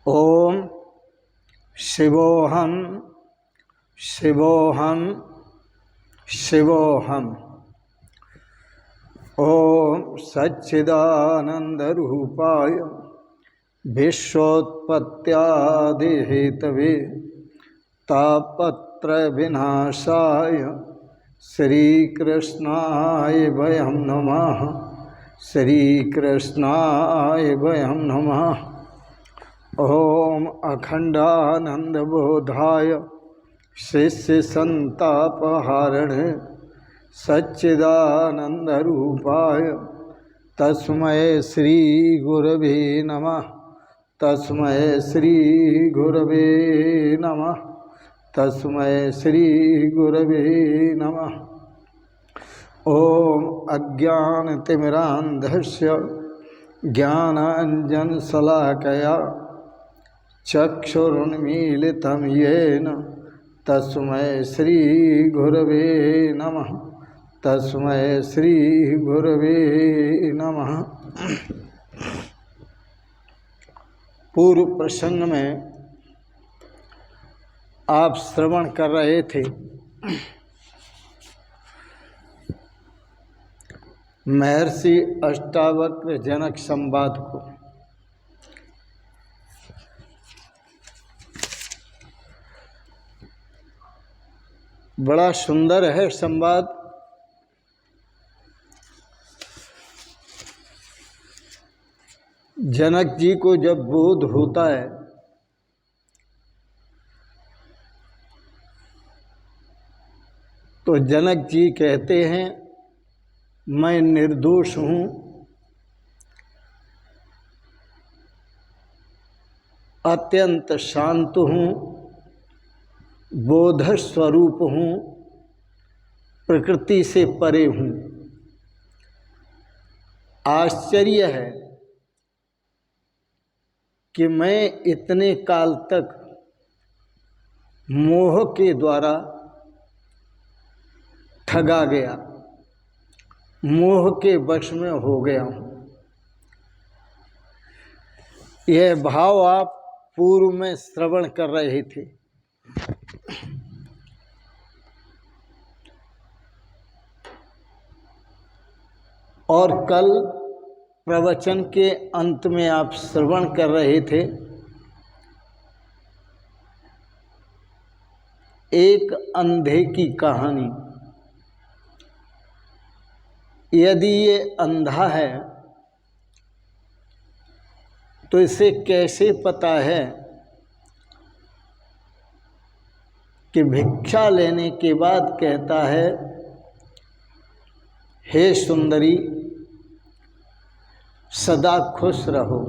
ओम शिवोहम शिवोहम शिवोहम। ओम सच्चिदानंदरूपाय विश्वोत्पत्त्यादिहेतवे तापत्रय विनाशाय श्रीकृष्णाय वयं नमः। श्रीकृष्णाय वयं नमः। ओम अखंडानंदबोधाय शिष्यसंतापहारिणे सच्चिदानंदरूपाय तस्मै श्री गुरवे नमः। तस्मै श्री गुरवे नमः। तस्मै श्री गुरवे नमः। ओम अज्ञानतिमिरान्धस्य ज्ञानाञ्जनशलाकया चक्षुरुन्मीलितं येन तस्मै श्री गुरवे नमः। तस्मै श्री गुरवे नमः। पूर्व प्रसंग में आप श्रवण कर रहे थे महर्षि अष्टावक्र जनक संवाद को। बड़ा सुंदर है संवाद। जनक जी को जब बोध होता है तो जनक जी कहते हैं मैं निर्दोष हूँ, अत्यंत शांत हूँ, बोध स्वरूप हूँ, प्रकृति से परे हूँ। आश्चर्य है कि मैं इतने काल तक मोह के द्वारा ठगा गया, मोह के वश में हो गया हूँ। यह भाव आप पूर्व में श्रवण कर रहे थे। और कल प्रवचन के अंत में आप श्रवण कर रहे थे एक अंधे की कहानी। यदि ये अंधा है तो इसे कैसे पता है कि भिक्षा लेने के बाद कहता है हे सुंदरी सदा खुश रहो।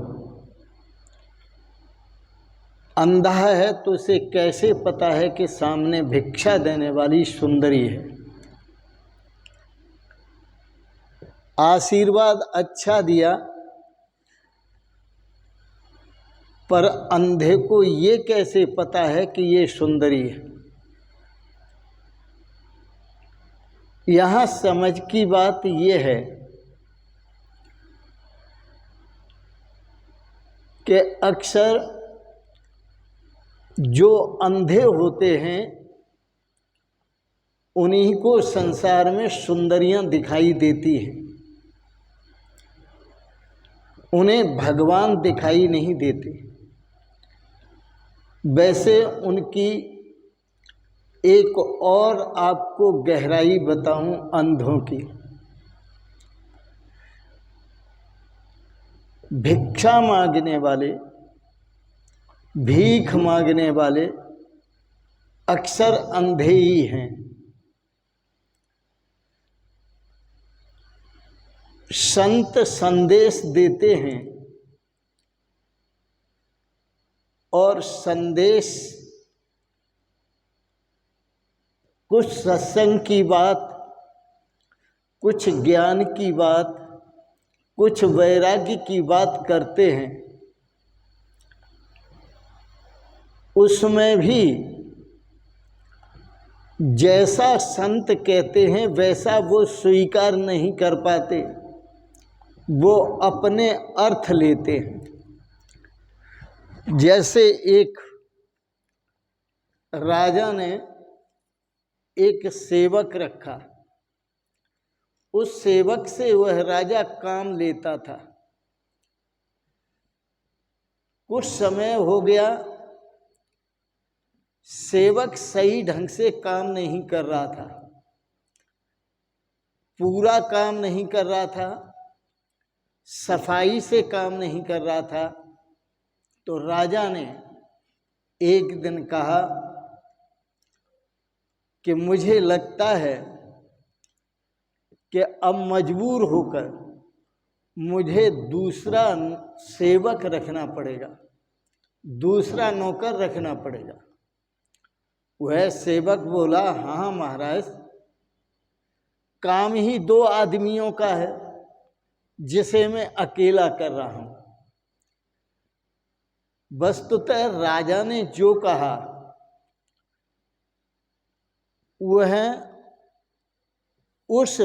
अंधा है तो इसे कैसे पता है कि सामने भिक्षा देने वाली सुंदरी है। आशीर्वाद अच्छा दिया पर अंधे को ये कैसे पता है कि ये सुंदरी है। यहाँ समझ की बात ये है कि अक्सर जो अंधे होते हैं उन्हीं को संसार में सुंदरियां दिखाई देती हैं, उन्हें भगवान दिखाई नहीं देते। वैसे उनकी एक और आपको गहराई बताऊं अंधों की। भिक्षा मांगने वाले, भीख मांगने वाले अक्सर अंधे ही हैं। संत संदेश देते हैं और संदेश कुछ सत्संग की बात, कुछ ज्ञान की बात, कुछ वैराग्य की बात करते हैं। उसमें भी जैसा संत कहते हैं वैसा वो स्वीकार नहीं कर पाते, वो अपने अर्थ लेते हैं। जैसे एक राजा ने एक सेवक रखा, उस सेवक से वह राजा काम लेता था। कुछ समय हो गया, सेवक सही ढंग से काम नहीं कर रहा था, पूरा काम नहीं कर रहा था, सफाई से काम नहीं कर रहा था। तो राजा ने एक दिन कहा कि मुझे लगता है कि अब मजबूर होकर मुझे दूसरा सेवक रखना पड़ेगा, दूसरा नौकर रखना पड़ेगा। वह सेवक बोला, हाँ महाराज, काम ही 2 आदमियों का है जिसे मैं अकेला कर रहा हूं। वस्तुतः राजा ने जो कहा वह उस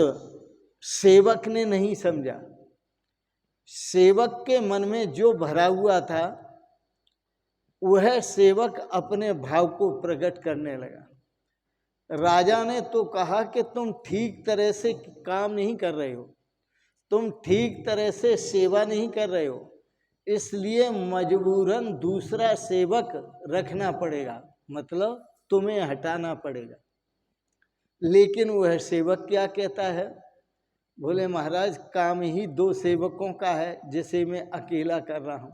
सेवक ने नहीं समझा। सेवक के मन में जो भरा हुआ था वह सेवक अपने भाव को प्रकट करने लगा। राजा ने तो कहा कि तुम ठीक तरह से काम नहीं कर रहे हो, तुम ठीक तरह से सेवा नहीं कर रहे हो, इसलिए मजबूरन दूसरा सेवक रखना पड़ेगा, मतलब तुम्हें हटाना पड़ेगा। लेकिन वह सेवक क्या कहता है? बोले महाराज, काम ही 2 सेवकों का है जिसे मैं अकेला कर रहा हूं,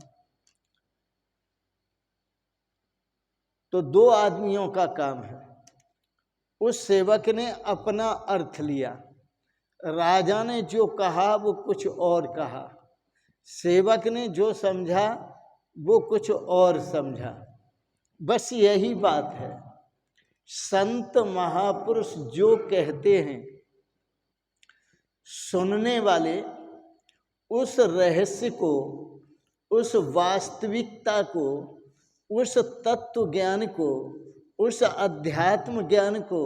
तो 2 आदमियों का काम है। उस सेवक ने अपना अर्थ लिया, राजा ने जो कहा वो कुछ और कहा, सेवक ने जो समझा वो कुछ और समझा। बस यही बात है। संत महापुरुष जो कहते हैं, सुनने वाले उस रहस्य को, उस वास्तविकता को, उस तत्व ज्ञान को, उस अध्यात्म ज्ञान को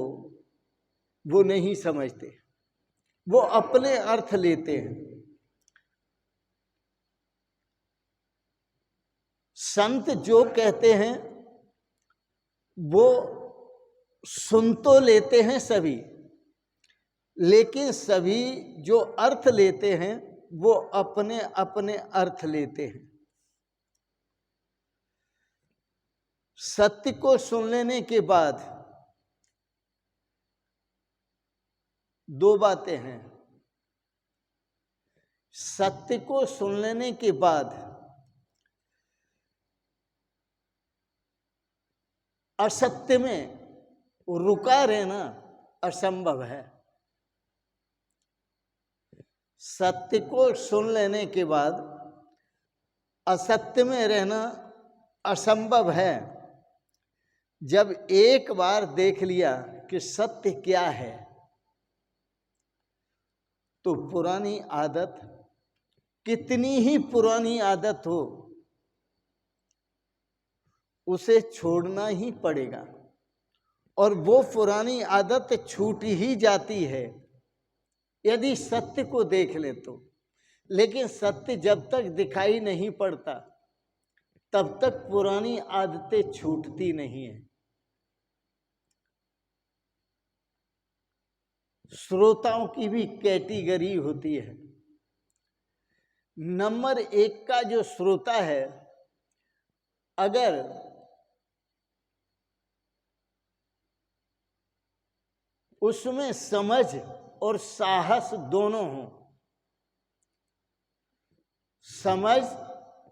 वो नहीं समझते, वो अपने अर्थ लेते हैं। संत जो कहते हैं वो सुन तो लेते हैं सभी, लेकिन सभी जो अर्थ लेते हैं वो अपने अपने अर्थ लेते हैं। सत्य को सुन लेने के बाद 2 बातें हैं। सत्य को सुन लेने के बाद असत्य में रुका रहना असंभव है। सत्य को सुन लेने के बाद असत्य में रहना असंभव है। जब एक बार देख लिया कि सत्य क्या है, तो पुरानी आदत, कितनी ही पुरानी आदत हो, उसे छोड़ना ही पड़ेगा। और वो पुरानी आदत छूट ही जाती है यदि सत्य को देख ले तो। लेकिन सत्य जब तक दिखाई नहीं पड़ता तब तक पुरानी आदतें छूटती नहीं है। श्रोताओं की भी कैटेगरी होती है। नंबर 1 का जो श्रोता है, अगर उसमें समझ और साहस दोनों हों, समझ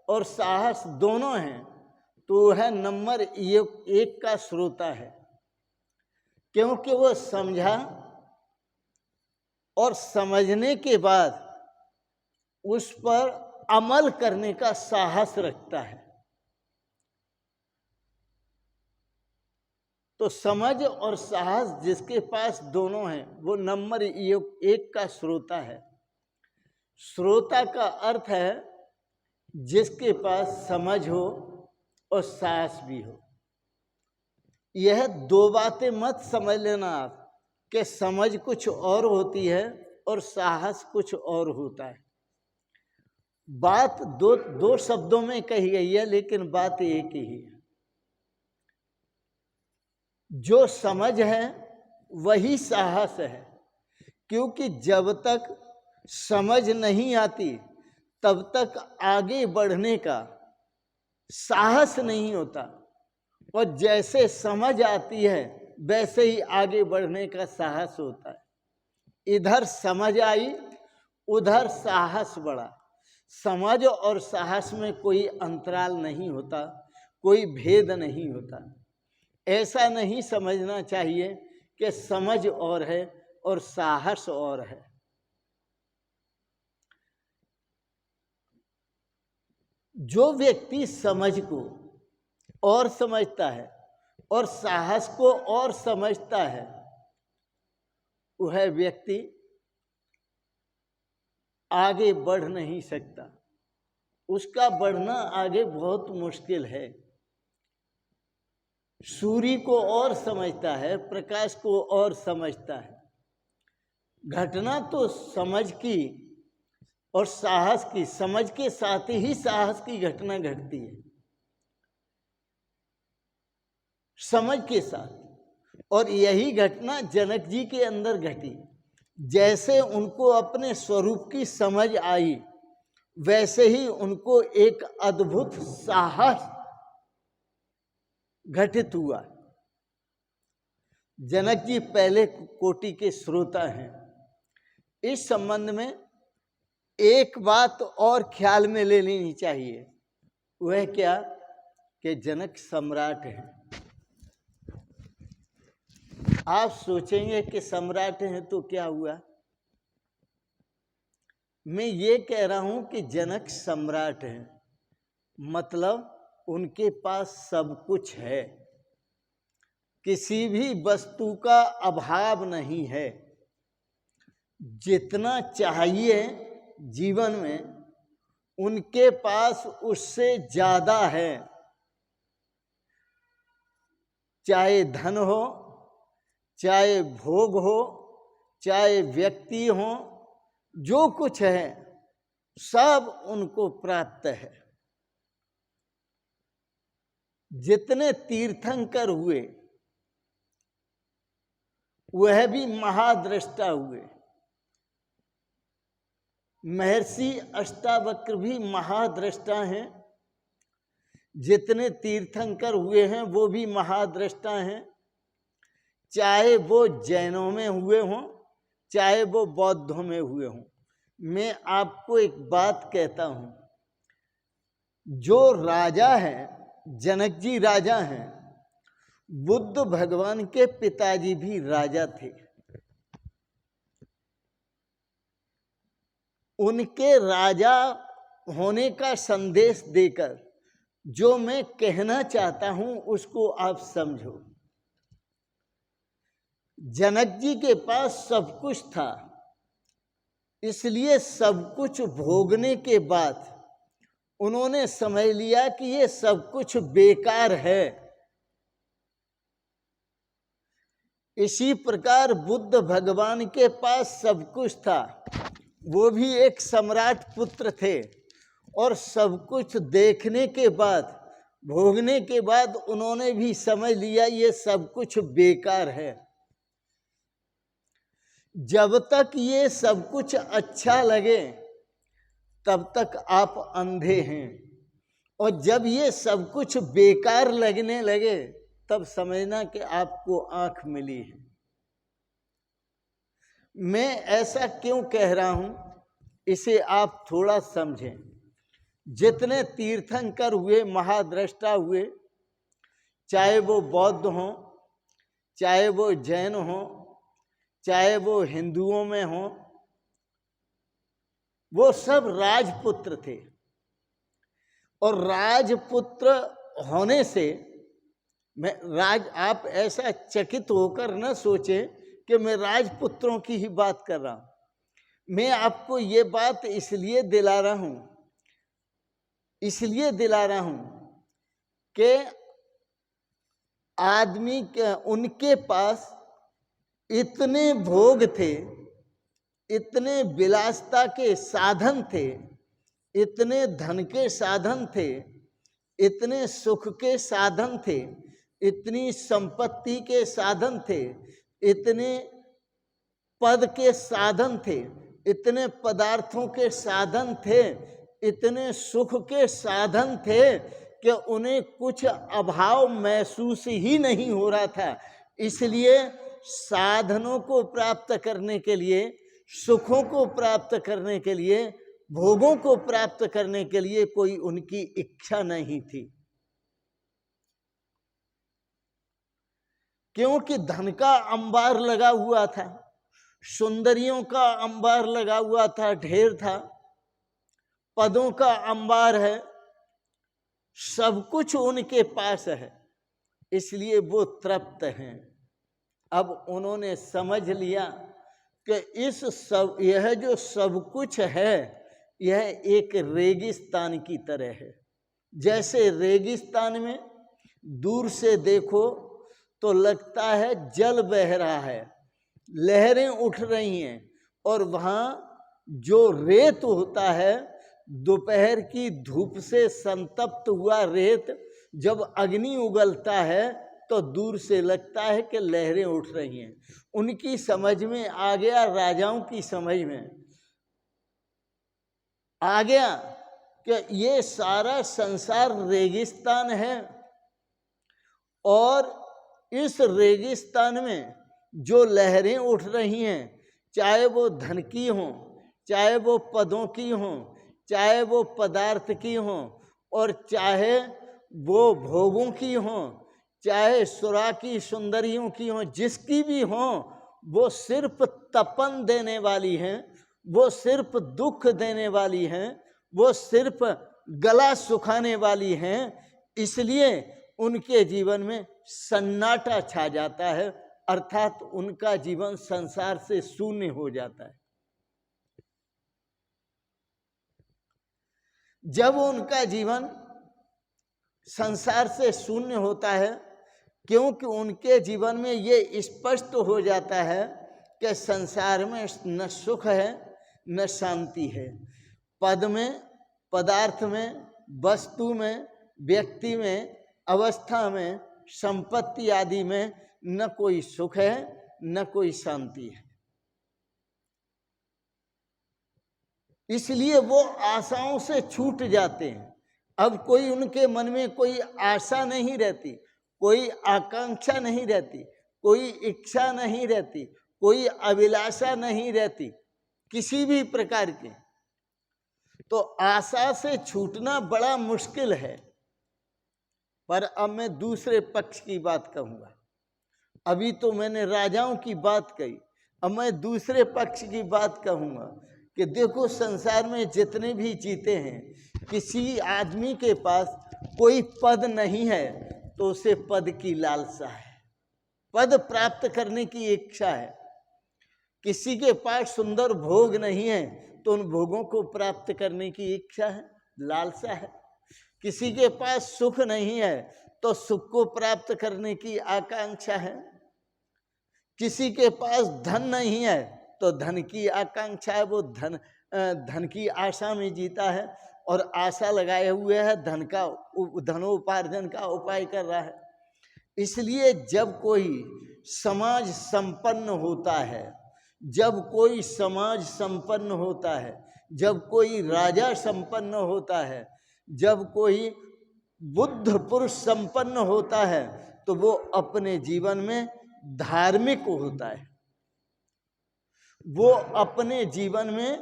और साहस दोनों हैं, तो वह नंबर 1 का श्रोता है। क्योंकि वह समझा और समझने के बाद उस पर अमल करने का साहस रखता है। तो समझ और साहस जिसके पास दोनों हैं वो नंबर 1 का श्रोता है। श्रोता का अर्थ है जिसके पास समझ हो और साहस भी हो। यह 2 बातें मत समझ लेना आप कि समझ कुछ और होती है और साहस कुछ और होता है। बात दो दो शब्दों में कही गई है, लेकिन बात एक ही है। जो समझ है वही साहस है, क्योंकि जब तक समझ नहीं आती तब तक आगे बढ़ने का साहस नहीं होता, और जैसे समझ आती है वैसे ही आगे बढ़ने का साहस होता है। इधर समझ आई, उधर साहस बढ़ा। समझ और साहस में कोई अंतराल नहीं होता, कोई भेद नहीं होता। ऐसा नहीं समझना चाहिए कि समझ और है और साहस और है। जो व्यक्ति समझ को और समझता है और साहस को और समझता है, वह व्यक्ति आगे बढ़ नहीं सकता। उसका बढ़ना आगे बहुत मुश्किल है। सूर्य को और समझता है, प्रकाश को और समझता है। घटना तो समझ की और साहस की, समझ के साथ ही साहस की घटना घटती है, समझ के साथ। और यही घटना जनक जी के अंदर घटी। जैसे उनको अपने स्वरूप की समझ आई, वैसे ही उनको एक अद्भुत साहस घटित हुआ। जनक जी पहले कोटि के श्रोता हैं। इस संबंध में एक बात और ख्याल में ले लेनी चाहिए। वह क्या? कि जनक सम्राट हैं। आप सोचेंगे कि सम्राट हैं तो क्या हुआ? मैं ये कह रहा हूं कि जनक सम्राट हैं, मतलब उनके पास सब कुछ है, किसी भी वस्तु का अभाव नहीं है। जितना चाहिए जीवन में उनके पास उससे ज्यादा है। चाहे धन हो, चाहे भोग हो, चाहे व्यक्ति हो, जो कुछ है सब उनको प्राप्त है। जितने तीर्थंकर हुए वह भी महाद्रष्टा हुए। महर्षि अष्टावक्र भी महाद्रष्टा हैं। जितने तीर्थंकर हुए हैं वो भी महाद्रष्टा हैं, चाहे वो जैनों में हुए हों, चाहे वो बौद्धों में हुए हों। मैं आपको एक बात कहता हूं, जो राजा हैं, जनक जी राजा हैं, बुद्ध भगवान के पिताजी भी राजा थे। उनके राजा होने का संदेश देकर जो मैं कहना चाहता हूं उसको आप समझो। जनक जी के पास सब कुछ था, इसलिए सब कुछ भोगने के बाद उन्होंने समझ लिया कि ये सब कुछ बेकार है। इसी प्रकार बुद्ध भगवान के पास सब कुछ था, वो भी एक सम्राट पुत्र थे, और सब कुछ देखने के बाद, भोगने के बाद उन्होंने भी समझ लिया ये सब कुछ बेकार है। जब तक ये सब कुछ अच्छा लगे तब तक आप अंधे हैं, और जब ये सब कुछ बेकार लगने लगे तब समझना कि आपको आंख मिली है। मैं ऐसा क्यों कह रहा हूं, इसे आप थोड़ा समझें। जितने तीर्थंकर हुए, महाद्रष्टा हुए, चाहे वो बौद्ध हों, चाहे वो जैन हों, चाहे वो हिंदुओं में हों, वो सब राजपुत्र थे। और राजपुत्र होने से आप ऐसा चकित होकर न सोचें कि मैं राजपुत्रों की ही बात कर रहा हूं। मैं आपको ये बात इसलिए दिला रहा हूं कि आदमी के उनके पास इतने भोग थे, इतने विलासता के साधन थे इतने धन के साधन थे, इतने सुख के साधन थे, इतनी संपत्ति के साधन थे, इतने पद के साधन थे, इतने पदार्थों के साधन थे, इतने सुख के साधन थे कि उन्हें कुछ अभाव महसूस ही नहीं हो रहा था। इसलिए साधनों को प्राप्त करने के लिए, सुखों को प्राप्त करने के लिए, भोगों को प्राप्त करने के लिए कोई उनकी इच्छा नहीं थी, क्योंकि धन का अंबार लगा हुआ था, सुंदरियों का अंबार लगा हुआ था, ढेर था, पदों का अंबार है, सब कुछ उनके पास है, इसलिए वो तृप्त हैं। अब उन्होंने समझ लिया कि यह जो सब कुछ है, यह एक रेगिस्तान की तरह है। जैसे रेगिस्तान में दूर से देखो तो लगता है जल बह रहा है, लहरें उठ रही हैं, और वहाँ जो रेत होता है, दोपहर की धूप से संतप्त हुआ रेत जब अग्नि उगलता है तो दूर से लगता है कि लहरें उठ रही हैं। उनकी समझ में आ गया, राजाओं की समझ में आ गया कि ये सारा संसार रेगिस्तान है, और इस रेगिस्तान में जो लहरें उठ रही हैं, चाहे वो धन की हों, चाहे वो पदों की हों, चाहे वो पदार्थ की हों, और चाहे वो भोगों की हों, चाहे सुरा की सुंदरियों की हों, जिसकी भी हों, वो सिर्फ तपन देने वाली हैं, वो सिर्फ दुख देने वाली हैं, वो सिर्फ गला सुखाने वाली हैं। इसलिए उनके जीवन में सन्नाटा छा जाता है, अर्थात उनका जीवन संसार से शून्य हो जाता है। जब उनका जीवन संसार से शून्य होता है, क्योंकि उनके जीवन में ये स्पष्ट हो जाता है कि संसार में न सुख है न शांति है। पद में, पदार्थ में, वस्तु में, व्यक्ति में, अवस्था में, संपत्ति आदि में न कोई सुख है न कोई शांति है। इसलिए वो आशाओं से छूट जाते हैं। अब कोई उनके मन में कोई आशा नहीं रहती, कोई आकांक्षा नहीं रहती, कोई इच्छा नहीं रहती, कोई अभिलाषा नहीं रहती किसी भी प्रकार की। तो आशा से छूटना बड़ा मुश्किल है। पर अब मैं दूसरे पक्ष की बात कहूँगा। अभी तो मैंने राजाओं की बात कही, अब मैं दूसरे पक्ष की बात कहूँगा कि देखो संसार में जितने भी जीते हैं, किसी आदमी के पास कोई पद नहीं है तो उसे पद की लालसा है, पद प्राप्त करने की इच्छा है। किसी के पास सुंदर भोग नहीं है तो उन भोगों को प्राप्त करने की इच्छा है, लालसा है। किसी के पास सुख नहीं है तो सुख को प्राप्त करने की आकांक्षा है। किसी के पास धन नहीं है तो धन की आकांक्षा है, वो धन की आशा में जीता है और आशा लगाए हुए है, धनोपार्जन का उपाय कर रहा है। इसलिए जब कोई समाज संपन्न होता है, जब कोई समाज संपन्न होता है, जब कोई राजा संपन्न होता है, जब कोई बुद्ध पुरुष संपन्न होता है, तो वो अपने जीवन में धार्मिक होता है, वो अपने जीवन में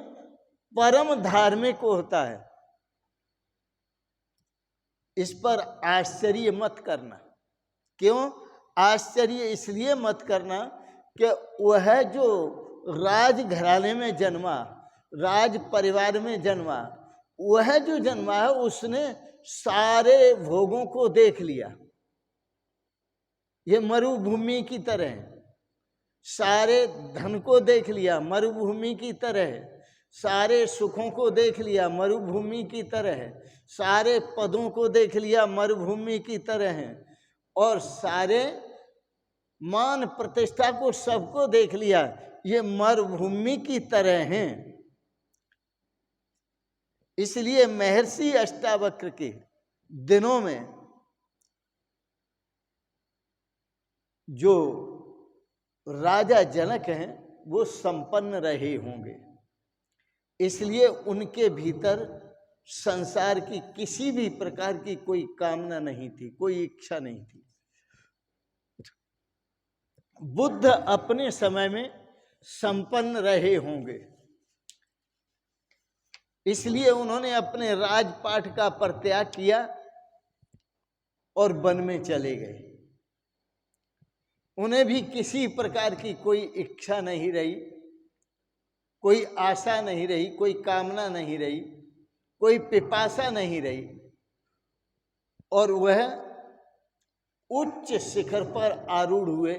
परम धार्मिक होता है। इस पर आश्चर्य मत करना। क्यों आश्चर्य? इसलिए मत करना कि वह जो राज घराने में जन्मा, राज परिवार में जन्मा, वह जो जन्मा है उसने सारे भोगों को देख लिया। ये मरुभूमि की तरह है, सारे धन को देख लिया, मरुभूमि की तरह है, सारे सुखों को देख लिया, मरुभूमि की तरह है, सारे पदों को देख लिया, मरुभूमि की तरह है, और सारे मान प्रतिष्ठा को सबको देख लिया, ये मरुभूमि की तरह हैं। इसलिए महर्षि अष्टावक्र के दिनों में जो राजा जनक हैं वो संपन्न रहे होंगे, इसलिए उनके भीतर संसार की किसी भी प्रकार की कोई कामना नहीं थी, कोई इच्छा नहीं थी। बुद्ध अपने समय में संपन्न रहे होंगे, इसलिए उन्होंने अपने राजपाट का परित्याग किया और वन में चले गए। उन्हें भी किसी प्रकार की कोई इच्छा नहीं रही, कोई आशा नहीं रही, कोई कामना नहीं रही, कोई पिपासा नहीं रही, और वह उच्च शिखर पर आरूढ़ हुए,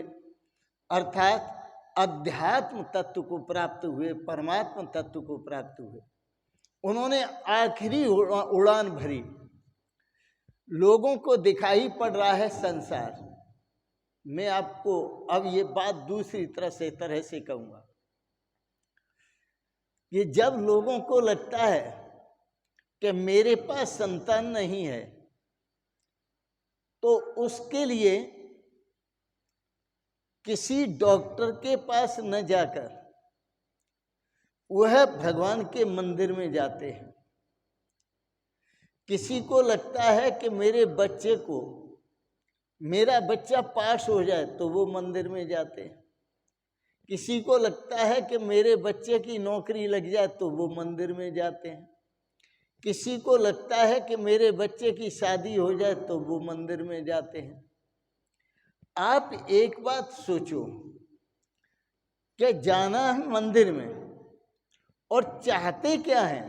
अर्थात अध्यात्म तत्व को प्राप्त हुए, परमात्मा तत्व को प्राप्त हुए। उन्होंने आखिरी उड़ान भरी। लोगों को दिखाई पड़ रहा है संसार। मैं आपको अब ये बात दूसरी तरह से कहूंगा कि जब लोगों को लगता है कि मेरे पास संतान नहीं है, तो उसके लिए किसी डॉक्टर के पास न जाकर वह भगवान के मंदिर में जाते हैं। किसी को लगता है कि मेरा बच्चा पास हो जाए तो वो मंदिर में जाते हैं। किसी को लगता है कि मेरे बच्चे की नौकरी लग जाए तो वो मंदिर में जाते हैं। किसी को लगता है कि मेरे बच्चे की शादी हो जाए तो वो मंदिर में जाते हैं। आप एक बात सोचो कि जाना है मंदिर में और चाहते क्या हैं?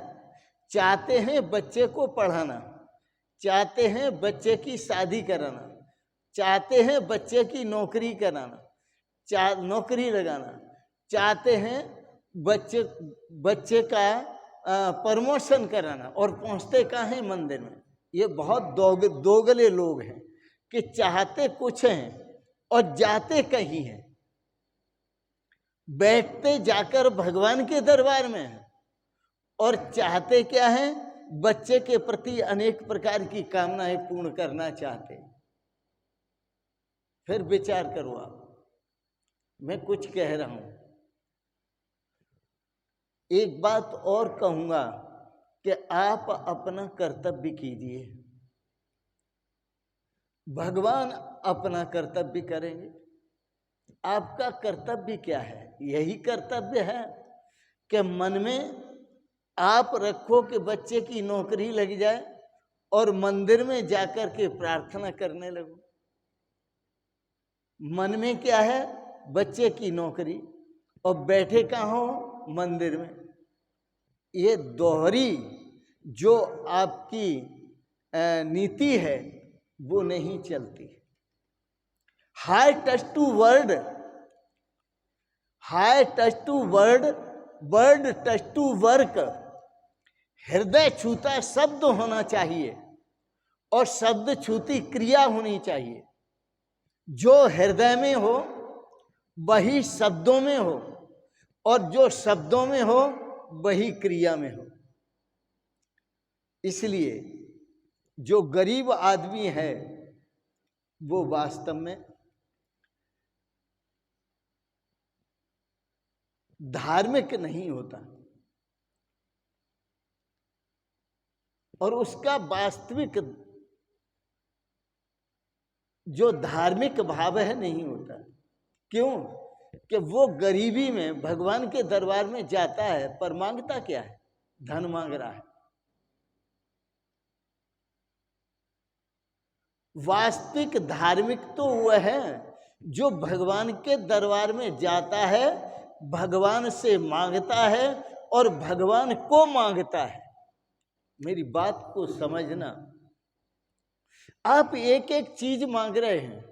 चाहते हैं बच्चे को पढ़ाना, चाहते हैं बच्चे की शादी कराना, चाहते हैं बच्चे की नौकरी कराना, नौकरी लगाना, चाहते हैं बच्चे का प्रमोशन कराना, और पहुंचते कहाँ हैं? मंदिर में। ये बहुत दोगले लोग हैं कि चाहते कुछ हैं और जाते कहीं हैं। बैठते जाकर भगवान के दरबार में हैं और चाहते क्या हैं? बच्चे के प्रति अनेक प्रकार की कामनाएं पूर्ण करना चाहते। फिर विचार करो आप, मैं कुछ कह रहा हूं। एक बात और कहूंगा कि आप अपना कर्तव्य कीजिए, भगवान अपना कर्तव्य करेंगे। आपका कर्तव्य क्या है? यही कर्तव्य है कि मन में आप रखो कि बच्चे की नौकरी लग जाए और मंदिर में जाकर के प्रार्थना करने लगो। मन में क्या है? बच्चे की नौकरी, और बैठे कहाँ हो? मंदिर में। ये दोहरी जो आपकी नीति है वो नहीं चलती। High touch to word, high touch to word, word touch to work. हृदय छूता शब्द होना चाहिए और शब्द छूती क्रिया होनी चाहिए। जो हृदय में हो वही शब्दों में हो, और जो शब्दों में हो वही क्रिया में हो। इसलिए जो गरीब आदमी है वो वास्तव में धार्मिक नहीं होता, और उसका वास्तविक जो धार्मिक भाव है नहीं होता। क्यों? कि वो गरीबी में भगवान के दरबार में जाता है, पर मांगता क्या है? धन मांग रहा है। वास्तविक धार्मिक तो वह है जो भगवान के दरबार में जाता है, भगवान से मांगता है और भगवान को मांगता है। मेरी बात को समझना। आप एक एक चीज मांग रहे हैं।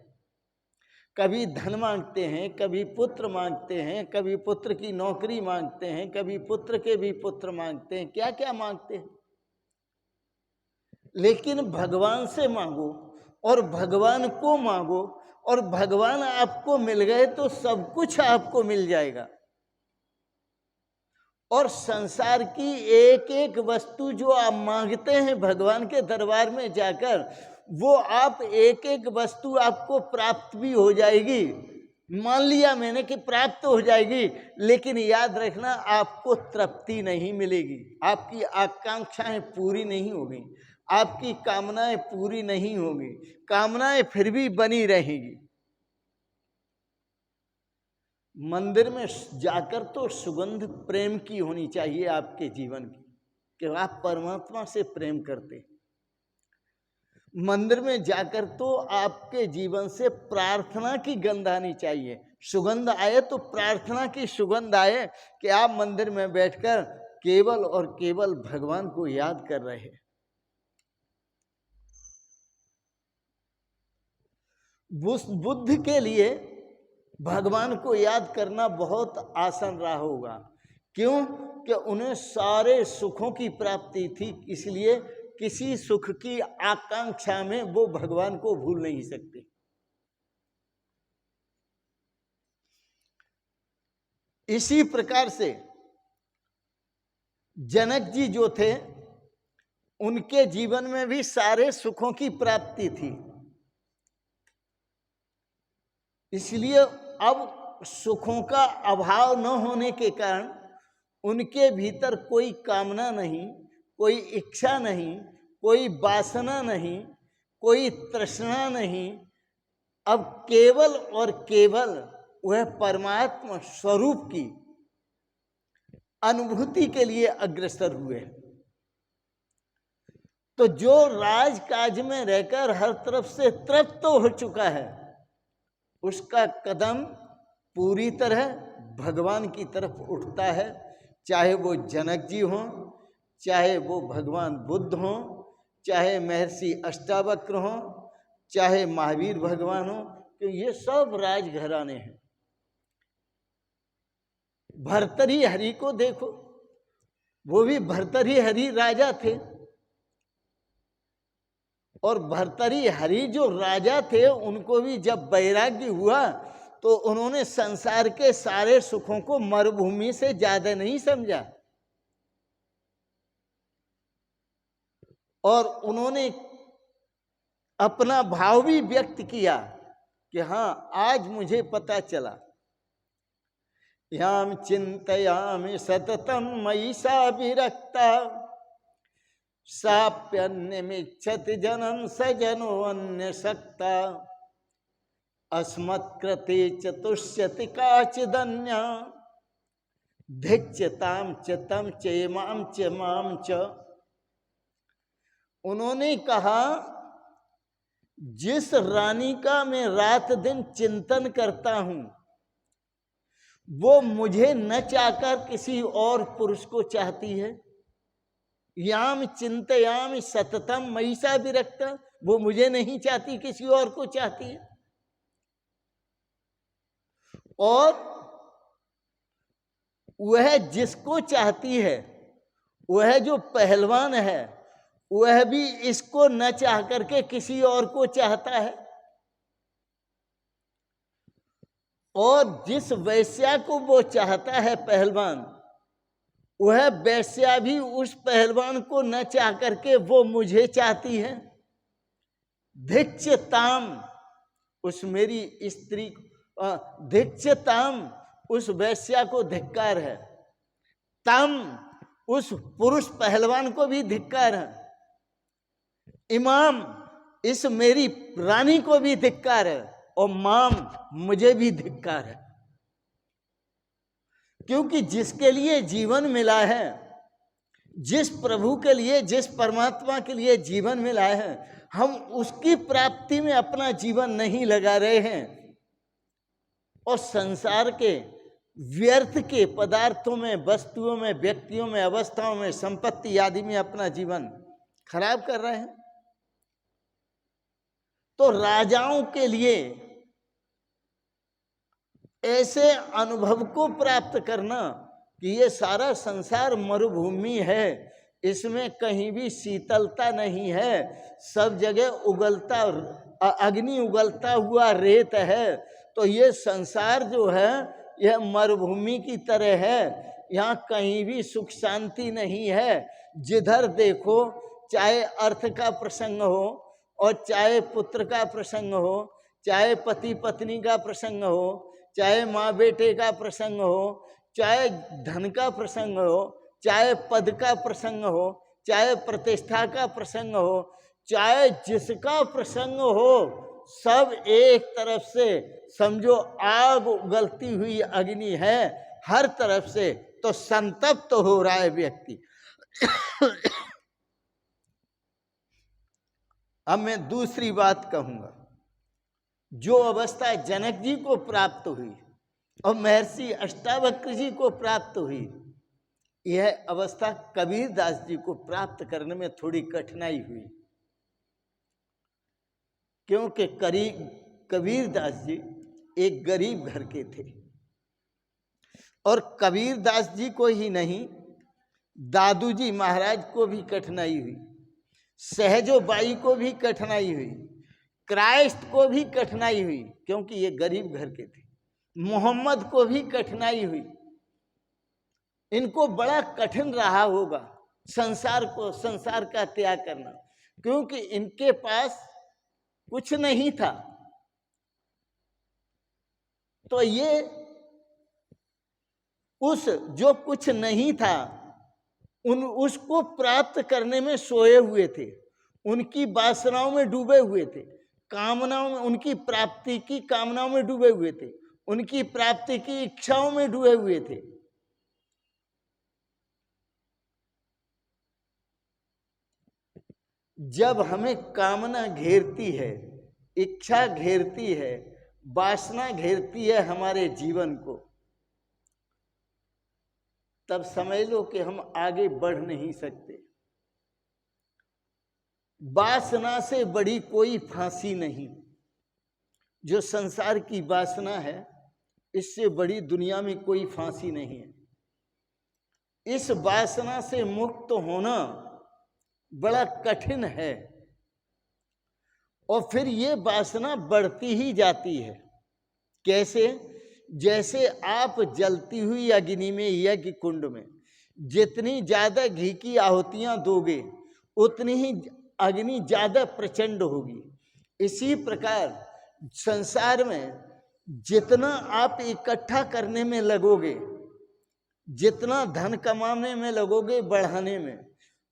कभी धन मांगते हैं, कभी पुत्र मांगते हैं, कभी पुत्र की नौकरी मांगते हैं, कभी पुत्र के भी पुत्र मांगते हैं, क्या क्या मांगते हैं। लेकिन भगवान से मांगो और भगवान को मांगो, और भगवान आपको मिल गए तो सब कुछ आपको मिल जाएगा। और संसार की एक एक वस्तु जो आप मांगते हैं भगवान के दरबार में जाकर, वो आप एक एक वस्तु आपको प्राप्त भी हो जाएगी। मान लिया मैंने कि प्राप्त हो जाएगी, लेकिन याद रखना आपको तृप्ति नहीं मिलेगी, आपकी आकांक्षाएं पूरी नहीं होगी, आपकी कामनाएं पूरी नहीं होगी, कामनाएं फिर भी बनी रहेंगी। मंदिर में जाकर तो सुगंध प्रेम की होनी चाहिए आपके जीवन की, कि आप परमात्मा से प्रेम करते। मंदिर में जाकर तो आपके जीवन से प्रार्थना की गंध आनी चाहिए। सुगंध आए तो प्रार्थना की सुगंध आए कि आप मंदिर में बैठकर केवल और केवल भगवान को याद कर रहे हैं। बुद्ध के लिए भगवान को याद करना बहुत आसान रहा होगा। क्यों? कि उन्हें सारे सुखों की प्राप्ति थी, इसलिए किसी सुख की आकांक्षा में वो भगवान को भूल नहीं सकते। इसी प्रकार से जनक जी जो थे, उनके जीवन में भी सारे सुखों की प्राप्ति थी, इसलिए अब सुखों का अभाव न होने के कारण उनके भीतर कोई कामना नहीं, कोई इच्छा नहीं, कोई वासना नहीं, कोई तृष्णा नहीं। अब केवल और केवल वह परमात्मा स्वरूप की अनुभूति के लिए अग्रसर हुए। तो जो राजकाज में रहकर हर तरफ से तृप्त हो चुका है, उसका कदम पूरी तरह भगवान की तरफ उठता है। चाहे वो जनक जी हों, चाहे वो भगवान बुद्ध हों, चाहे महर्षि अष्टावक्र हों, चाहे महावीर भगवान हों, तो ये सब राजघराने हैं। भर्तृहरि हरि को देखो, वो भी भर्तृहरि हरि राजा थे, और भर्तृहरि हरि जो राजा थे उनको भी जब वैराग्य हुआ तो उन्होंने संसार के सारे सुखों को मरुभूमि से ज्यादा नहीं समझा, और उन्होंने अपना भाव भी व्यक्त किया कि हाँ, आज मुझे पता चला। याम चिंतयामि सततम मयि सा विरक्ता, साप्यन्यमिच्छति जनन स जनो अन्य सक्ता, अस्मत्कृते चतुष्यति काचिदन्या, धिक्यताम च तम चेमाम च माम च। उन्होंने कहा, जिस रानी का मैं रात दिन चिंतन करता हूं, वो मुझे न चाहकर किसी और पुरुष को चाहती है। याम चिंतयामि सततम मयि सा विरक्ता, वो मुझे नहीं चाहती, किसी और को चाहती है। और वह जिसको चाहती है, वह जो पहलवान है, वह भी इसको न चाह करके किसी और को चाहता है। और जिस वैश्या को वो चाहता है पहलवान, वह वैश्या भी उस पहलवान को न चाह करके वो मुझे चाहती है। धिक्यताम, उस मेरी स्त्री, धिक्यताम, उस वैश्या को धिक्कार है। तम, उस पुरुष पहलवान को भी धिक्कार है। इमाम, इस मेरी रानी को भी धिक्कार है। और माम, मुझे भी धिक्कार है। क्योंकि जिसके लिए जीवन मिला है, जिस प्रभु के लिए, जिस परमात्मा के लिए जीवन मिला है, हम उसकी प्राप्ति में अपना जीवन नहीं लगा रहे हैं, और संसार के व्यर्थ के पदार्थों में, वस्तुओं में, व्यक्तियों में, अवस्थाओं में, संपत्ति आदि में अपना जीवन खराब कर रहे हैं। तो राजाओं के लिए ऐसे अनुभव को प्राप्त करना कि ये सारा संसार मरुभूमि है, इसमें कहीं भी शीतलता नहीं है, सब जगह उगलता अग्नि उगलता हुआ रेत है, तो ये संसार जो है यह मरुभूमि की तरह है, यहाँ कहीं भी सुख शांति नहीं है। जिधर देखो चाहे अर्थ का प्रसंग हो और चाहे पुत्र का प्रसंग हो, चाहे पति पत्नी का प्रसंग हो, चाहे माँ बेटे का प्रसंग हो, चाहे धन का प्रसंग हो, चाहे पद का प्रसंग हो, चाहे प्रतिष्ठा का प्रसंग हो, चाहे जिसका प्रसंग हो, सब एक तरफ से समझो आग उगलती हुई अग्नि है हर तरफ से, तो संतप्त तो हो रहा है व्यक्ति। अब मैं दूसरी बात कहूंगा, जो अवस्था जनक जी को प्राप्त हुई और महर्षि अष्टावक्र जी को प्राप्त हुई, यह अवस्था कबीर दास जी को प्राप्त करने में थोड़ी कठिनाई हुई, क्योंकि कबीर दास जी एक गरीब घर के थे। और कबीर दास जी को ही नहीं, दादू जी महाराज को भी कठिनाई हुई, सहजो बाई को भी कठिनाई हुई, क्राइस्ट को भी कठिनाई हुई, क्योंकि ये गरीब घर के थे। मोहम्मद को भी कठिनाई हुई। इनको बड़ा कठिन रहा होगा संसार का त्याग करना, क्योंकि इनके पास कुछ नहीं था। तो ये उस जो कुछ नहीं था उसको प्राप्त करने में सोए हुए थे, उनकी वासनाओं में डूबे हुए थे, कामनाओं में, उनकी प्राप्ति की कामनाओं में डूबे हुए थे, उनकी प्राप्ति की इच्छाओं में डूबे हुए थे। जब हमें कामना घेरती है, इच्छा घेरती है, वासना घेरती है हमारे जीवन को, तब समझ लो कि हम आगे बढ़ नहीं सकते। वासना से बड़ी कोई फांसी नहीं। जो संसार की वासना है, इससे बड़ी दुनिया में कोई फांसी नहीं है। इस वासना से मुक्त होना बड़ा कठिन है, और फिर ये वासना बढ़ती ही जाती है। कैसे? जैसे आप जलती हुई अग्नि में, यज्ञ कुंड में जितनी ज्यादा घी की आहुतियां दोगे, उतनी ही अग्नि ज्यादा प्रचंड होगी। इसी प्रकार संसार में जितना आप इकट्ठा करने में लगोगे, जितना धन कमाने में लगोगे, बढ़ाने में,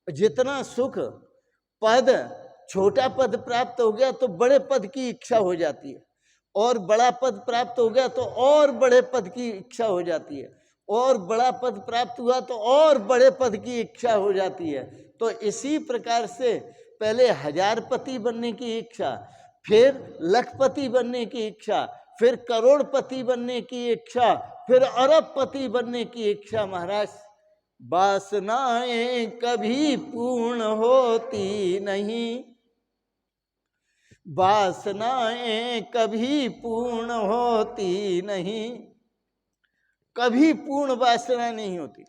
जितना सुख, पद, छोटा पद प्राप्त हो गया तो बड़े पद की इच्छा हो जाती है, और बड़ा पद प्राप्त हो गया तो और बड़े पद की इच्छा हो जाती है, और बड़ा पद प्राप्त हुआ तो और बड़े पद की इच्छा हो जाती है। तो इसी प्रकार से पहले 1000पति बनने की इच्छा, फिर लखपति बनने की इच्छा, फिर करोड़पति बनने की इच्छा, फिर अरबपति बनने की इच्छा। महाराज, वासनाएं कभी पूर्ण होती नहीं, वासनाएं कभी पूर्ण होती नहीं, कभी पूर्ण वासना नहीं होती।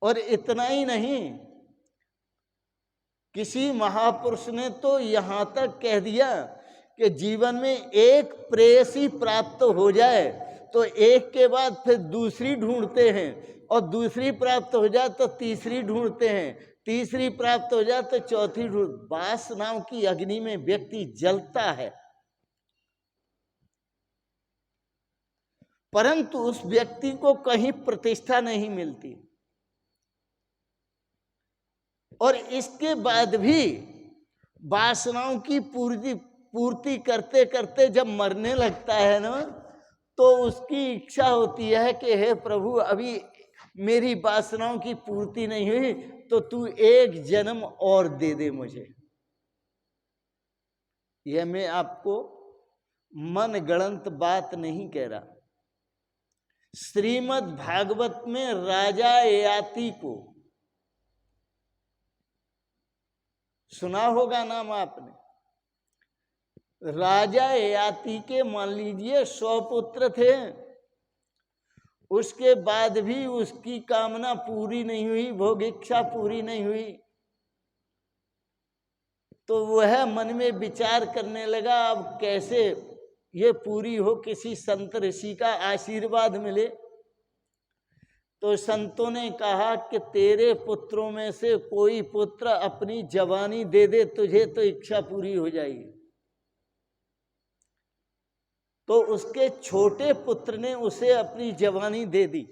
और इतना ही नहीं, किसी महापुरुष ने तो यहां तक कह दिया कि जीवन में एक प्रेयसी प्राप्त हो जाए तो एक के बाद फिर दूसरी ढूंढते हैं, और दूसरी प्राप्त हो जाए तो तीसरी ढूंढते हैं, तीसरी प्राप्त हो जाए तो चौथी ढूंढ। वासनाओं की अग्नि में व्यक्ति जलता है, परंतु उस व्यक्ति को कहीं प्रतिष्ठा नहीं मिलती। और इसके बाद भी वासनाओं की पूर्ति करते करते जब मरने लगता है ना, तो उसकी इच्छा होती है कि हे प्रभु, अभी मेरी वासनाओं की पूर्ति नहीं हुई तो तू एक जन्म और दे दे मुझे। यह मैं आपको मन गणंत बात नहीं कह रहा। श्रीमद् भागवत में राजा ययाति को सुना होगा नाम आपने। राजा ययाति के मान लीजिए 100 पुत्र थे, उसके बाद भी उसकी कामना पूरी नहीं हुई, भोग इच्छा पूरी नहीं हुई। तो वह मन में विचार करने लगा, अब कैसे ये पूरी हो, किसी संत ऋषि का आशीर्वाद मिले। तो संतों ने कहा कि तेरे पुत्रों में से कोई पुत्र अपनी जवानी दे दे तुझे तो इच्छा पूरी हो जाएगी। तो उसके छोटे पुत्र ने उसे अपनी जवानी दे दी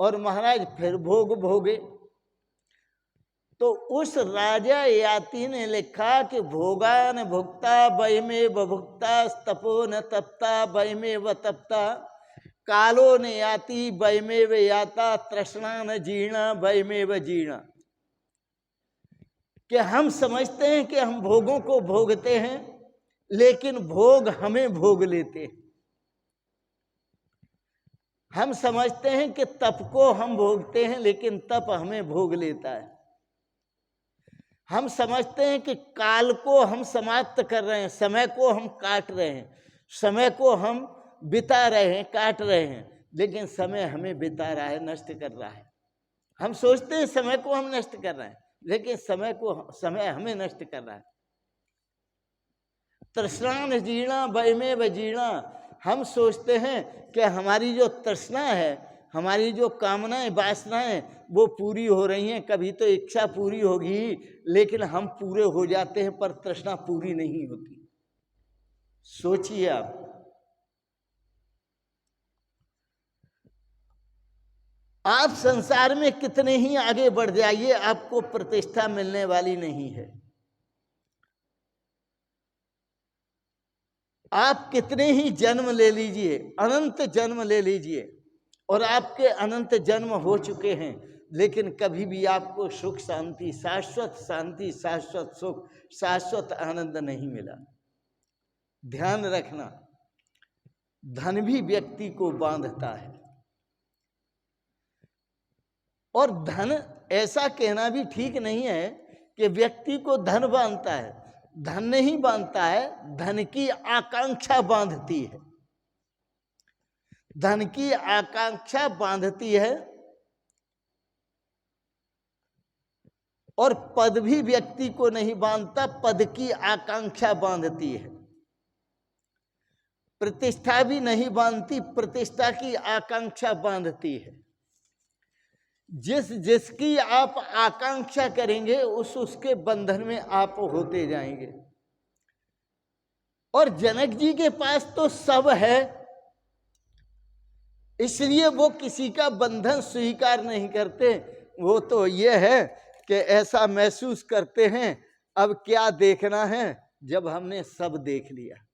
और महाराज फिर भोग भोगे। तो उस राजा याति ने लिखा कि भोगान भुक्ता वयमे बभुक्ता तपो न तपता वयमे व तपता कालो न याति वयमे व याता तृष्णा न जीर्णा वयमे व जीर्णा। कि हम समझते हैं कि हम भोगों को भोगते हैं, लेकिन भोग हमें भोग लेते हैं। हम समझते हैं कि तप को हम भोगते हैं, लेकिन तप हमें भोग लेता है। हम समझते हैं कि काल को हम समाप्त कर रहे हैं, समय को हम काट रहे हैं, समय को हम बिता रहे हैं, काट रहे हैं, लेकिन समय हमें बिता रहा है, नष्ट कर रहा है। हम सोचते हैं समय को हम नष्ट कर रहे हैं, लेकिन समय हमें नष्ट कर रहा है। तृष्णा जीर्णा वयमे व जीर्णा। हम सोचते हैं कि हमारी जो तृष्णा है, हमारी जो कामनाएं वासनाएं वो पूरी हो रही हैं, कभी तो इच्छा पूरी होगी, लेकिन हम पूरे हो जाते हैं पर तृष्णा पूरी नहीं होती। सोचिए आप संसार में कितने ही आगे बढ़ जाइए, आपको प्रतिष्ठा मिलने वाली नहीं है। आप कितने ही जन्म ले लीजिए, अनंत जन्म ले लीजिए, और आपके अनंत जन्म हो चुके हैं, लेकिन कभी भी आपको सुख शांति, शाश्वत सुख, शाश्वत आनंद नहीं मिला। ध्यान रखना, धन भी व्यक्ति को बांधता है। और धन, ऐसा कहना भी ठीक नहीं है कि व्यक्ति को धन बांधता है। धन नहीं बांधता है, धन की आकांक्षा बांधती है। धन की आकांक्षा बांधती है। और पद भी व्यक्ति को नहीं बांधता, पद की आकांक्षा बांधती है। प्रतिष्ठा भी नहीं बांधती, प्रतिष्ठा की आकांक्षा बांधती है। जिसकी आप आकांक्षा करेंगे उसके बंधन में आप होते जाएंगे। और जनक जी के पास तो सब है, इसलिए वो किसी का बंधन स्वीकार नहीं करते। वो तो ये है कि ऐसा महसूस करते हैं, अब क्या देखना है जब हमने सब देख लिया।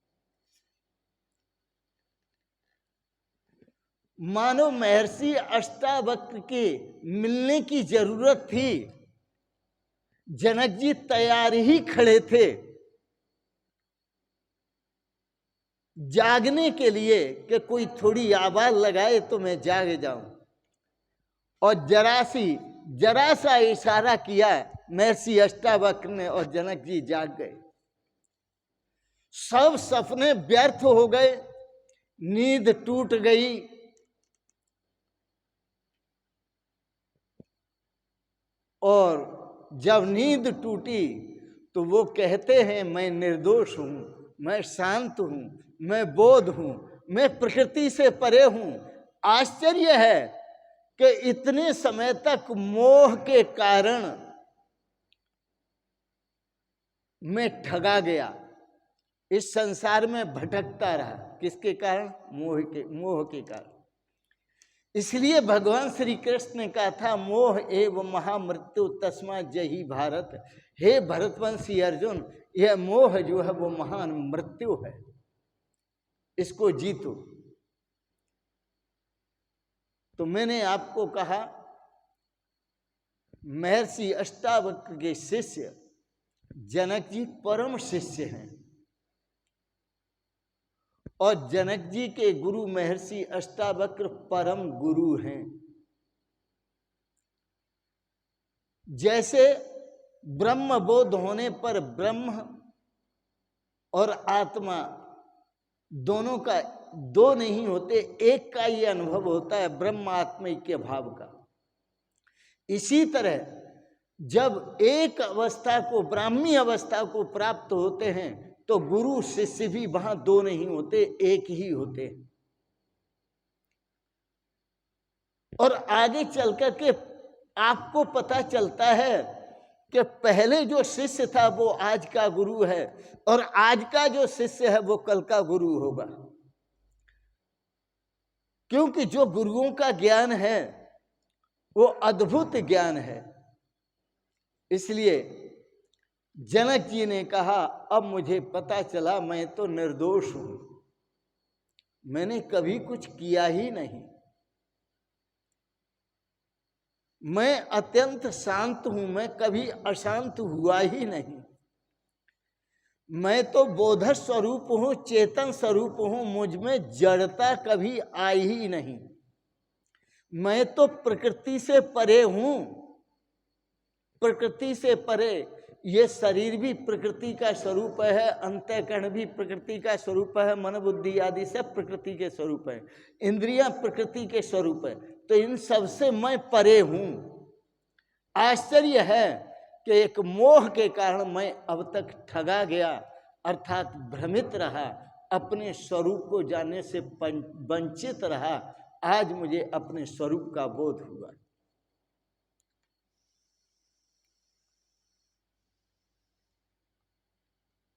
मानो महर्षि अष्टावक्र के मिलने की जरूरत थी, जनक जी तैयार ही खड़े थे जागने के लिए कि कोई थोड़ी आवाज लगाए तो मैं जाग जाऊं। और जरा सा इशारा किया महर्षि अष्टावक्र ने और जनक जी जाग गए। सब सपने व्यर्थ हो गए, नींद टूट गई। और जब नींद टूटी तो वो कहते हैं, मैं निर्दोष हूं, मैं शांत हूं, मैं बोध हूं, मैं प्रकृति से परे हूं। आश्चर्य है कि इतने समय तक मोह के कारण मैं ठगा गया, इस संसार में भटकता रहा। किसके कारण? मोह के कारण। इसलिए भगवान श्री कृष्ण ने कहा था, मोह एव महामृत्यु तस्मा जही भारत। हे भरतवंशी अर्जुन, यह मोह जो है वो महान मृत्यु है, इसको जीतो। तो मैंने आपको कहा महर्षि अष्टावक्र के शिष्य जनक जी परम शिष्य हैं, और जनक जी के गुरु महर्षि अष्टावक्र परम गुरु हैं। जैसे ब्रह्म बोध होने पर ब्रह्म और आत्मा दोनों का दो नहीं होते, एक का ये अनुभव होता है, ब्रह्म आत्मा के भाव का। इसी तरह जब एक अवस्था को, ब्राह्मी अवस्था को प्राप्त होते हैं, तो गुरु शिष्य भी वहां दो नहीं होते, एक ही होते हैं। और आगे चल कर के आपको पता चलता है कि पहले जो शिष्य था वो आज का गुरु है, और आज का जो शिष्य है वो कल का गुरु होगा। क्योंकि जो गुरुओं का ज्ञान है वो अद्भुत ज्ञान है। इसलिए जनक जी ने कहा, अब मुझे पता चला मैं तो निर्दोष हूं, मैंने कभी कुछ किया ही नहीं, मैं अत्यंत शांत हूं, मैं कभी अशांत हुआ ही नहीं, मैं तो बोध स्वरूप हूं, चेतन स्वरूप हूं, मुझ में जड़ता कभी आई ही नहीं, मैं तो प्रकृति से परे हूं, प्रकृति से परे। ये शरीर भी प्रकृति का स्वरूप है, अंतःकरण भी प्रकृति का स्वरूप है, मन बुद्धि आदि सब प्रकृति के स्वरूप है, इंद्रियां प्रकृति के स्वरूप है, तो इन सब से मैं परे हूं। आश्चर्य है कि एक मोह के कारण मैं अब तक ठगा गया, अर्थात भ्रमित रहा, अपने स्वरूप को जानने से वंचित रहा। आज मुझे अपने स्वरूप का बोध हुआ।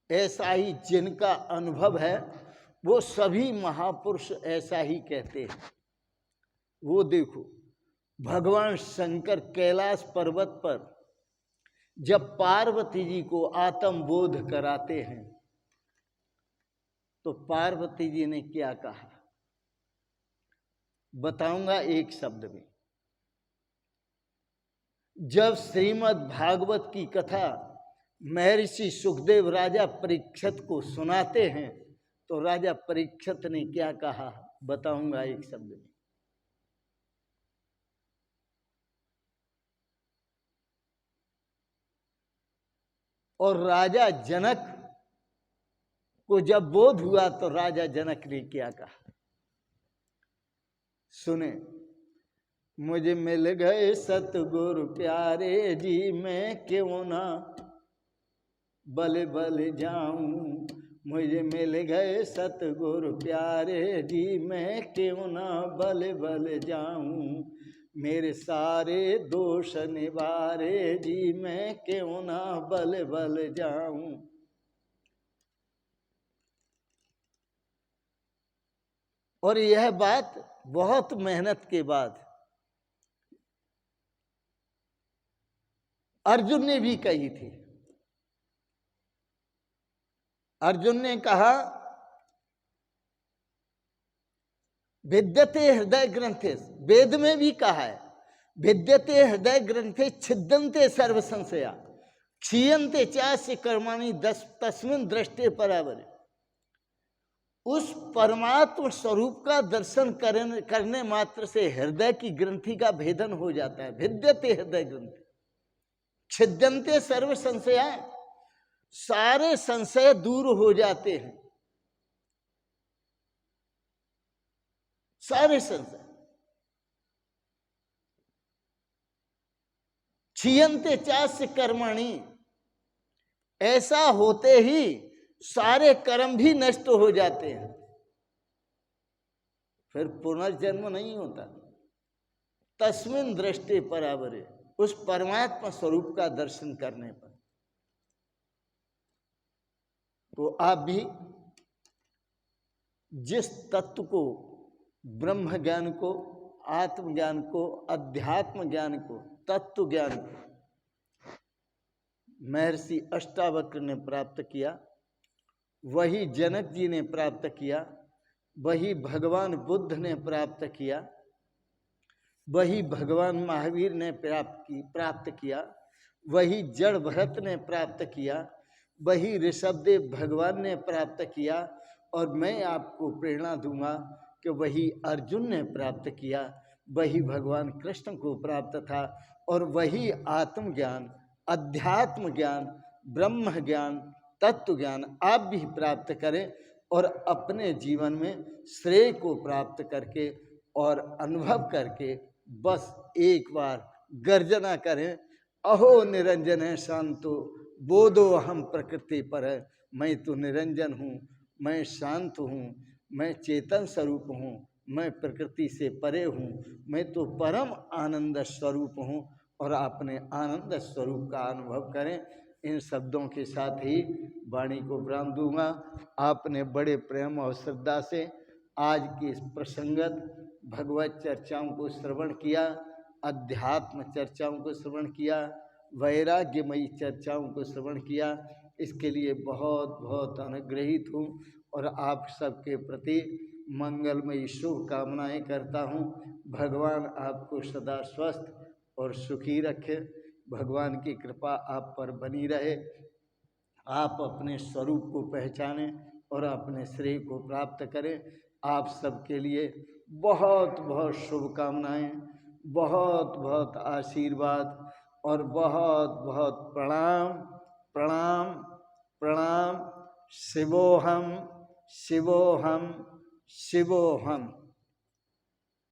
ऐसा ही जिनका अनुभव है वो सभी महापुरुष ऐसा ही कहते हैं। वो देखो, भगवान शंकर कैलाश पर्वत पर जब पार्वती जी को आत्मबोध कराते हैं तो पार्वती जी ने क्या कहा, बताऊंगा एक शब्द में। जब श्रीमद् भागवत की कथा महर्षि सुखदेव राजा परीक्षित को सुनाते हैं तो राजा परीक्षित ने क्या कहा, बताऊंगा एक शब्द में। और राजा जनक को जब बोध हुआ तो राजा जनक ने क्या कहा, सुने। मुझे मिल गए सतगुरु प्यारे जी, मैं क्यों ना बल बल जाऊं, मुझे मिल गए सतगुरु प्यारे जी, मैं क्यों ना बल बल जाऊं, मेरे सारे दोष निवारे जी, मैं क्यों ना बल बल जाऊं। और यह बात बहुत मेहनत के बाद अर्जुन ने भी कही थी। अर्जुन ने कहा, विद्यते हृदय ग्रंथे, वेद में भी कहा है, विद्यते हृदय ग्रंथे छिद्यन्ते सर्व संशया क्षीयन्ते चास्य कर्माणि तस्मिन् दृष्टे परावरे। उस परमात्म स्वरूप का दर्शन करने मात्र से हृदय की ग्रंथि का भेदन हो जाता है। विद्यते हृदय ग्रंथि छिद्यन्ते सर्व संशया, सारे संशय दूर हो जाते हैं, सारे संशय। क्षीयन्ते चास्य कर्माणि, ऐसा होते ही सारे कर्म भी नष्ट हो जाते हैं, फिर पुनर्जन्म नहीं होता। तस्मिन् दृष्टे परावरे, उस परमात्मा स्वरूप का दर्शन करने पर। तो आप भी जिस तत्व को, ब्रह्म ज्ञान को, आत्मज्ञान को, अध्यात्म ज्ञान को, तत्व ज्ञान को महर्षि अष्टावक्र ने प्राप्त किया, वही जनक जी ने प्राप्त किया, वही भगवान बुद्ध ने प्राप्त किया, वही भगवान महावीर ने प्राप्त किया, वही जड़ भरत ने प्राप्त किया, वही ऋषभदेव भगवान ने प्राप्त किया, और मैं आपको प्रेरणा दूंगा कि वही अर्जुन ने प्राप्त किया, वही भगवान कृष्ण को प्राप्त था, और वही आत्मज्ञान, अध्यात्म ज्ञान, ब्रह्म ज्ञान, तत्व ज्ञान आप भी प्राप्त करें, और अपने जीवन में श्रेय को प्राप्त करके और अनुभव करके बस एक बार गर्जना करें, अहो निरंजन शांतो बोधो हम प्रकृति पर है। मैं तो निरंजन हूँ, मैं शांत हूँ, मैं चेतन स्वरूप हूँ, मैं प्रकृति से परे हूँ, मैं तो परम आनंद स्वरूप हूँ और अपने आनंद स्वरूप का अनुभव करें। इन शब्दों के साथ ही वाणी को विराम दूंगा। आपने बड़े प्रेम और श्रद्धा से आज की इस प्रसंगत भगवत चर्चाओं को श्रवण किया, अध्यात्म चर्चाओं को श्रवण किया, वैराग्यमयी चर्चाओं को श्रवण किया। इसके लिए बहुत बहुत अनुग्रहित हूँ और आप सबके प्रति मंगलमयी शुभकामनाएँ करता हूँ। भगवान आपको सदा स्वस्थ और सुखी रखे, भगवान की कृपा आप पर बनी रहे, आप अपने स्वरूप को पहचानें और अपने श्रेय को प्राप्त करें। आप सबके लिए बहुत बहुत शुभकामनाएं, बहुत बहुत आशीर्वाद और बहुत बहुत प्रणाम प्रणाम प्रणाम। शिवोहम शिवोहम शिवोहम।